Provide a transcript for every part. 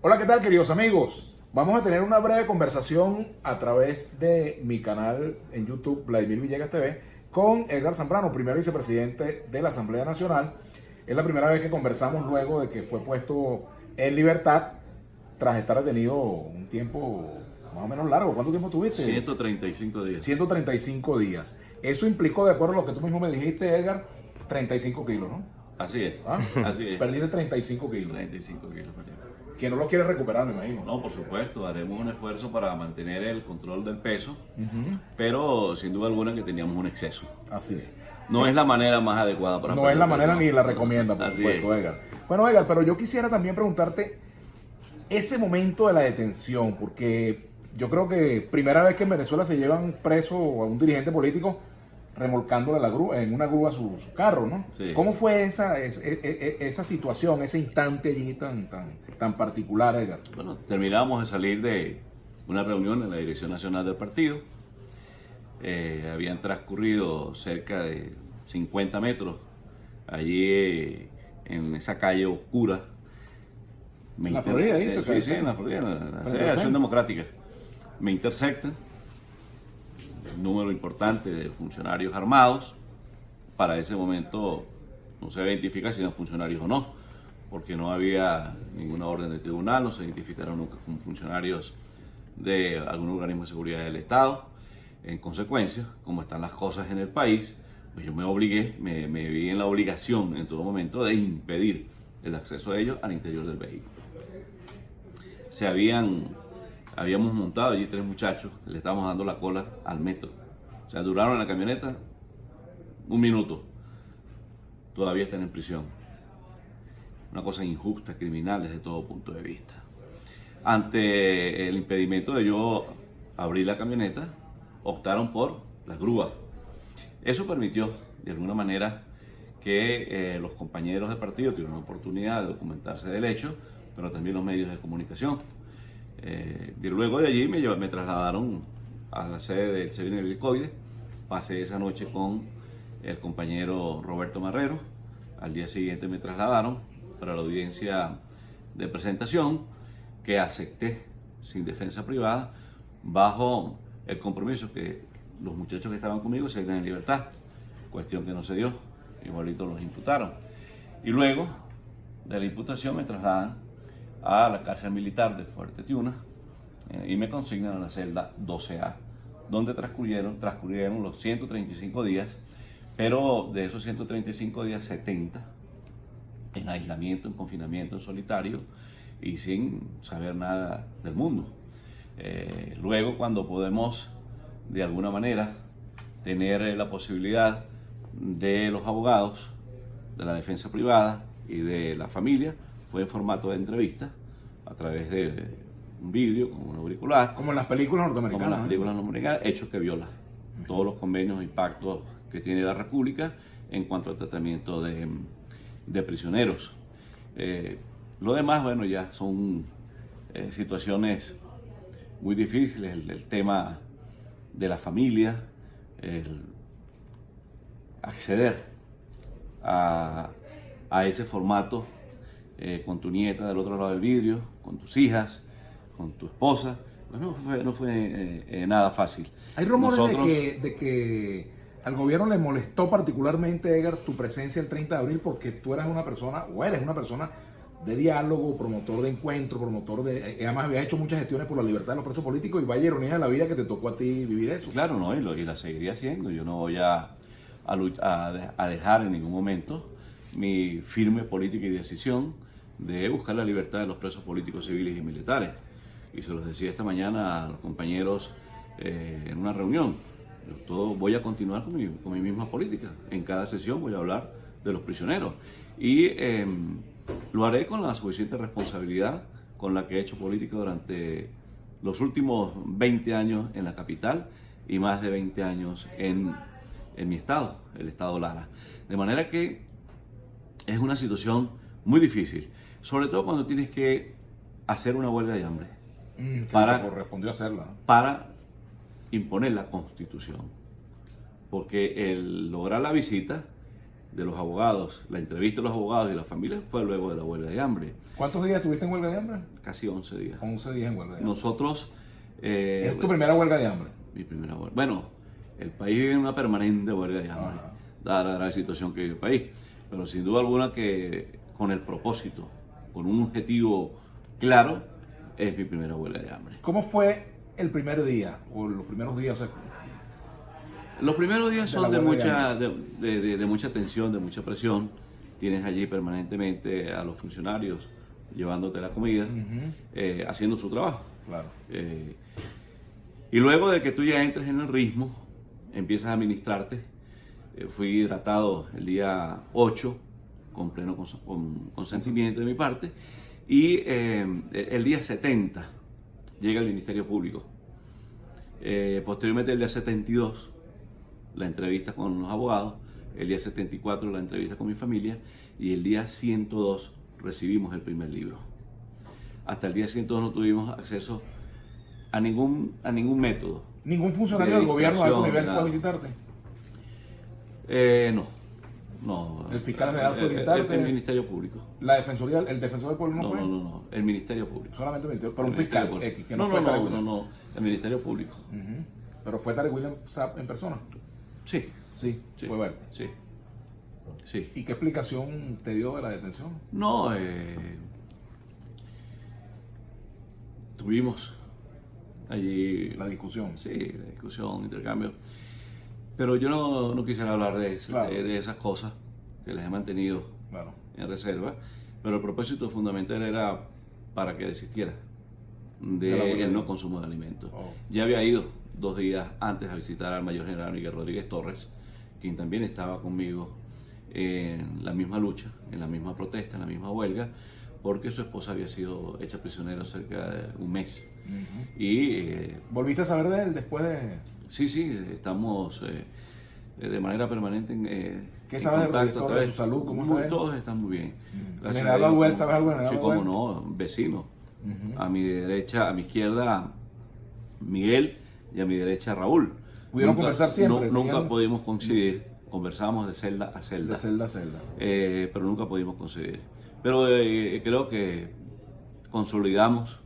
Hola, ¿qué tal, queridos amigos? Vamos a tener una breve conversación a través de mi canal en YouTube, Vladimir Villegas TV, con Edgar Zambrano, primer vicepresidente de la Asamblea Nacional. Es la primera vez que conversamos luego de que fue puesto en libertad tras estar detenido un tiempo más o menos largo. ¿Cuánto tiempo tuviste? 135 días. 135 días. Eso implicó, de acuerdo a lo que tú mismo me dijiste, Edgar, 35 kilos, ¿no? Así es. ¿Ah? Así es. Perdiste 35 kilos. 35 kilos. Que no lo quieres recuperar, me imagino. No, por supuesto, haremos un esfuerzo para mantener el control del peso, pero sin duda alguna que teníamos un exceso. Así es. No es la manera más adecuada para No es la manera peso. ni la recomienda, por Así supuesto, es. Edgar. Bueno, Edgar, pero yo quisiera también preguntarte ese momento de la detención, porque yo creo que primera vez que en Venezuela se llevan preso a un dirigente político remolcándole la grúa, en una grúa su carro, ¿no? Sí. ¿Cómo fue esa situación, ese instante allí tan particular, Edgar? Bueno, terminamos de salir de una reunión en la Dirección Nacional del Partido. Habían transcurrido cerca de 50 metros allí en esa calle oscura. En la Florida, ahí, cerca de Sí, en la Florida, en la Frente sede al de Acción centro. Democrática. Me intersectan un número importante de funcionarios armados. Para ese momento no se identifica si eran funcionarios o no, porque no había ninguna orden de tribunal, no se identificaron nunca como funcionarios de algún organismo de seguridad del Estado. En consecuencia, como están las cosas en el país, pues yo me vi en la obligación en todo momento de impedir el acceso de ellos al interior del vehículo. Habíamos montado allí 3 muchachos que le estábamos dando la cola al metro. O sea, duraron en la camioneta 1 minuto. Todavía están en prisión. Una cosa injusta, criminal desde todo punto de vista. Ante el impedimento de yo abrir la camioneta, optaron por las grúas. Eso permitió, de alguna manera, que los compañeros de partido tuvieron la oportunidad de documentarse del hecho, pero también los medios de comunicación. Y luego de allí me trasladaron a la sede del SEBIN Helicoide. Pasé esa noche con el compañero Roberto Marrero. Al día siguiente me trasladaron para la audiencia de presentación, que acepté sin defensa privada, bajo el compromiso que los muchachos que estaban conmigo se dieran en libertad, cuestión que no se dio, igualito los imputaron. Y luego de la imputación me trasladan a la cárcel militar de Fuerte Tiuna y me consignan a la celda 12A, donde transcurrieron los 135 días, pero de esos 135 días, 70 en aislamiento, en confinamiento, en solitario y sin saber nada del mundo. Luego, cuando podemos de alguna manera tener la posibilidad de los abogados, de la defensa privada y de la familia, fue en formato de entrevista a través de un vídeo con un auricular. Como en las películas Como norteamericanas. en las películas norteamericanas, hecho que viola todos los convenios y pactos que tiene la República en cuanto al tratamiento de prisioneros. Lo demás, bueno, ya son situaciones muy difíciles, el tema de la familia, el acceder a ese formato con tu nieta del otro lado del vidrio, con tus hijas, con tu esposa. Bueno, no fue nada fácil. Hay rumores Nosotros, de que al gobierno le molestó particularmente, Edgar, tu presencia el 30 de abril porque tú eras una persona, o eres una persona de diálogo, promotor de encuentro, promotor de... además había hecho muchas gestiones por la libertad de los presos políticos y vaya ironía de la vida que te tocó a ti vivir eso. claro, no, y la seguiría haciendo. Yo no voy a dejar en ningún momento mi firme política y decisión de buscar la libertad de los presos políticos, civiles y militares. Y se los decía esta mañana a los compañeros en una reunión. Voy a continuar con mi misma política. En cada sesión voy a hablar de los prisioneros. Y lo haré con la suficiente responsabilidad con la que he hecho política durante los últimos 20 años en la capital y más de 20 años en mi estado, el estado Lara. De manera que es una situación muy difícil, sobre todo cuando tienes que hacer una huelga de hambre Sí, para- te correspondió hacerla. para imponer la Constitución. Porque el lograr la visita de los abogados, la entrevista de los abogados y las familias fue luego de la huelga de hambre. ¿Cuántos días estuviste en huelga de hambre? Casi 11 días. 11 días en huelga de hambre. Nosotros... ¿Es tu primera huelga de hambre? Mi primera huelga. Bueno, el país vive en una permanente huelga de hambre, Ajá. dada la grave situación que vive el país. Pero sin duda alguna que con el propósito, con un objetivo claro, es mi primera huelga de hambre. ¿Cómo fue el primer día o los primeros días? Los primeros días son la de huelga de mucha tensión, de mucha presión. Tienes allí permanentemente a los funcionarios llevándote la comida, haciendo su trabajo. Claro. Y luego de que tú ya entres en el ritmo, empiezas a administrarte. Fui hidratado el día 8, con pleno consentimiento de mi parte, y el día 70 llega el Ministerio Público. Posteriormente el día 72, la entrevista con los abogados, el día 74 la entrevista con mi familia, y el día 102 recibimos el primer libro. Hasta el día 102 no tuvimos acceso a ningún método. ¿Ningún funcionario del gobierno a alto nivel nada. fue a visitarte? No. ¿El fiscal general fue a visitarte? El Ministerio Público. ¿La defensoría, el defensor del pueblo no fue? No. El Ministerio Público. Solamente el ministerio, pero un El Ministerio fiscal Público. X, que no fue Tarek William. No. El Ministerio Público. Pero fue Tarek William Saab en persona. Sí. Sí, fue verte. Sí. ¿Y qué explicación te dio de la detención? No, tuvimos allí La discusión. Sí, la discusión, intercambio. Pero yo no quisiera hablar de eso, Claro. de esas cosas que les he mantenido Claro. en reserva. Pero el propósito fundamental era para que desistiera De la huelga. del no consumo de alimentos. Oh. Ya había ido 2 días antes a visitar al mayor general Miguel Rodríguez Torres, quien también estaba conmigo en la misma lucha, en la misma protesta, en la misma huelga, porque su esposa había sido hecha prisionera cerca de un mes. Y ¿Volviste a saber de él después de...? sí, estamos de manera permanente ¿Qué en sabes de contacto Rodríguez a Torres, través- su salud? ¿Cómo está él? Todos están muy bien. Gracias General a Dios. Baduel, ¿sabes algo de General Sí, cómo Baduel? no, vecino. A mi derecha, a mi izquierda, Miguel, y a mi derecha, Raúl. ¿Pudieron conversar siempre? Nunca Miguel? pudimos coincidir. Conversábamos de celda a celda. De celda a celda. Pero nunca pudimos coincidir. Pero creo que consolidamos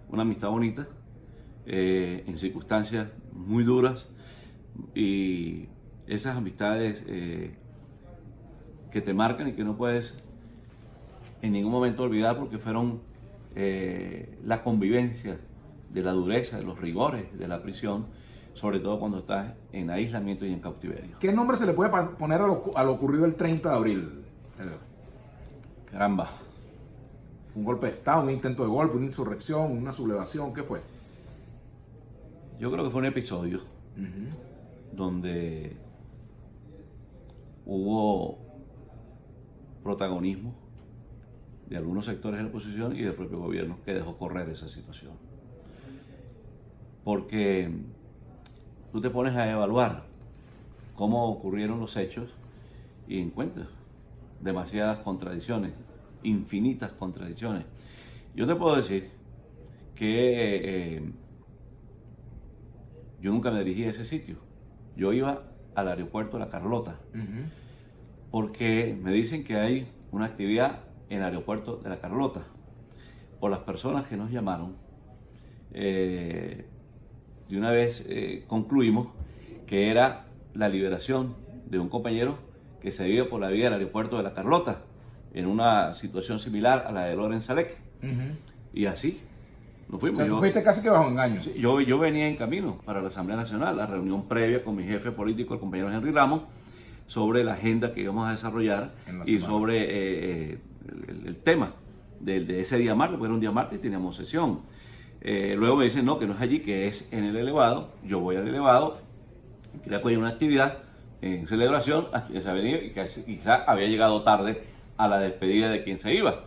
una amistad bonita en circunstancias muy duras, y esas amistades que te marcan y que no puedes en ningún momento olvidar, porque fueron la convivencia de la dureza, de los rigores de la prisión, sobre todo cuando estás en aislamiento y en cautiverio. ¿Qué nombre se le puede poner a lo ocurrido el 30 de abril? Caramba. ¿Fue un golpe de Estado, un intento de golpe, una insurrección, una sublevación? ¿Qué fue? Yo creo que fue un episodio donde hubo protagonismo de algunos sectores de la oposición y del propio gobierno, que dejó correr esa situación. Porque tú te pones a evaluar cómo ocurrieron los hechos y encuentras demasiadas contradicciones, infinitas contradicciones. Yo te puedo decir que yo nunca me dirigí a ese sitio. Yo iba al aeropuerto de La Carlota, porque me dicen que hay una actividad en el aeropuerto de La Carlota. Por las personas que nos llamaron, de una vez concluimos que era la liberación de un compañero que se iba por la vía del aeropuerto de La Carlota, en una situación similar a la de Loren Salek. Y así nos O fuimos. sea, tú fuiste casi que bajo engaño. Sí, yo venía en camino para la Asamblea Nacional, la reunión previa con mi jefe político, el compañero Henry Ramos, sobre la agenda que íbamos a desarrollar y semana. sobre el tema de ese día martes, porque era un día martes y teníamos sesión. Luego me dicen, no, que no es allí, que es en el elevado. Yo voy al elevado, quería coger una actividad en celebración a quien se ha venido y quizá había llegado tarde a la despedida de quien se iba.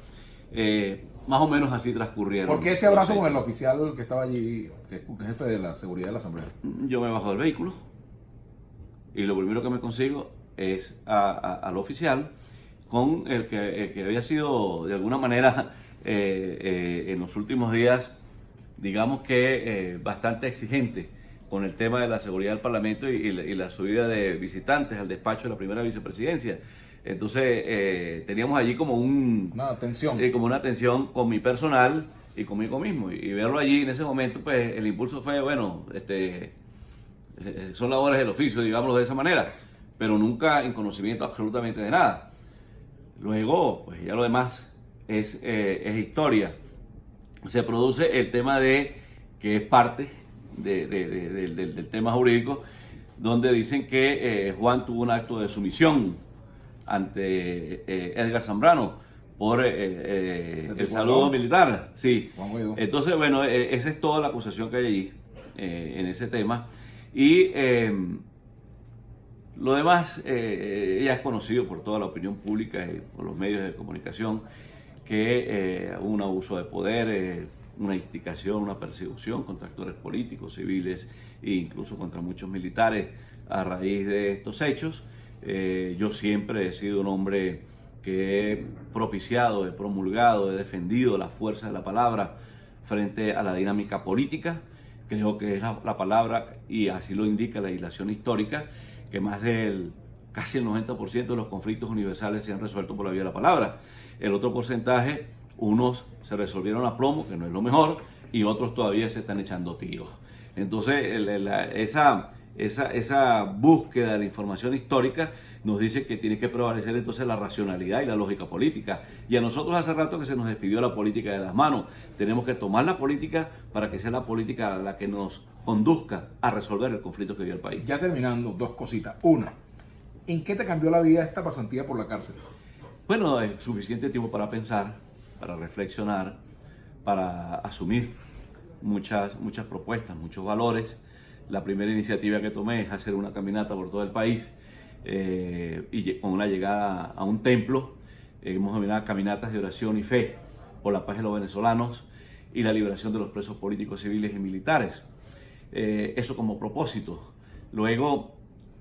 Más o menos así transcurrieron. ¿Por qué ese abrazo los con el hechos. oficial que estaba allí, que es jefe de la seguridad de la Asamblea? Yo me bajo del vehículo y lo primero que me consigo es al oficial con el que había sido de alguna manera en los últimos días, digamos que bastante exigente con el tema de la seguridad del Parlamento y la subida de visitantes al despacho de la primera vicepresidencia. Entonces teníamos allí como Una tensión. como una tensión con mi personal y conmigo mismo. Y verlo allí en ese momento, pues el impulso fue, bueno, son labores del oficio, digámoslo de esa manera, pero nunca en conocimiento absolutamente de nada. Luego, pues ya lo demás es historia. Se produce el tema de que es parte del tema jurídico, donde dicen que Juan tuvo un acto de sumisión ante Edgar Zambrano por el saludo militar. Sí. Entonces, bueno, esa es toda la acusación que hay allí en ese tema. Y lo demás ya es conocido por toda la opinión pública y por los medios de comunicación que hubo un abuso de poder, una instigación, una persecución contra actores políticos, civiles e incluso contra muchos militares a raíz de estos hechos. Yo siempre he sido un hombre que he propiciado, he promulgado, he defendido la fuerza de la palabra frente a la dinámica política. Creo que es la palabra, y así lo indica la legislación histórica, que casi el 90% de los conflictos universales se han resuelto por la vía de la palabra. El otro porcentaje, unos se resolvieron a plomo, que no es lo mejor, y otros todavía se están echando tiros. Entonces, esa búsqueda de la información histórica nos dice que tiene que prevalecer entonces la racionalidad y la lógica política. Y a nosotros hace rato que se nos despidió la política de las manos. Tenemos que tomar la política para que sea la política la que nos conduzca a resolver el conflicto que vive el país. Ya terminando, dos cositas. Una, ¿en qué te cambió la vida esta pasantía por la cárcel? Bueno, es suficiente tiempo para pensar, para reflexionar, para asumir muchas propuestas, muchos valores. La primera iniciativa que tomé es hacer una caminata por todo el país y con una llegada a un templo. Hemos denominado caminatas de oración y fe por la paz de los venezolanos y la liberación de los presos políticos, civiles y militares. Eso como propósito. Luego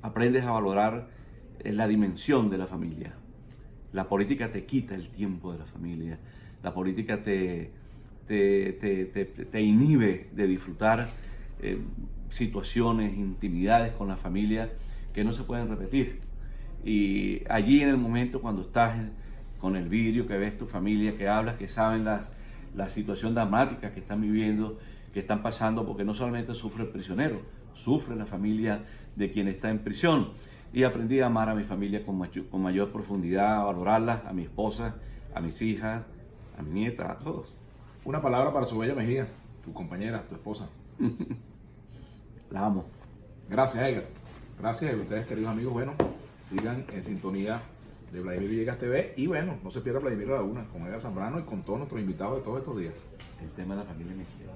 aprendes a valorar la dimensión de la familia. La política te quita el tiempo de la familia. La política te inhibe de disfrutar situaciones, intimidades con la familia que no se pueden repetir. Y allí en el momento cuando estás con el vidrio, que ves tu familia, que hablas, que saben la situación dramática que están viviendo, que están pasando, porque no solamente sufre el prisionero, sufre la familia de quien está en prisión. Y aprendí a amar a mi familia con mayor profundidad, a valorarla, a mi esposa, a mis hijas, a mi nieta, a todos. Una palabra para Soraya Mejía, tu compañera, tu esposa. La amo. Gracias, Edgar. Gracias a ustedes, queridos amigos. Bueno, sigan en sintonía de Vladimir Villegas TV y bueno, no se pierda Vladimir a la una con Edgar Zambrano y con todos nuestros invitados de todos estos días. El tema de la familia mexicana.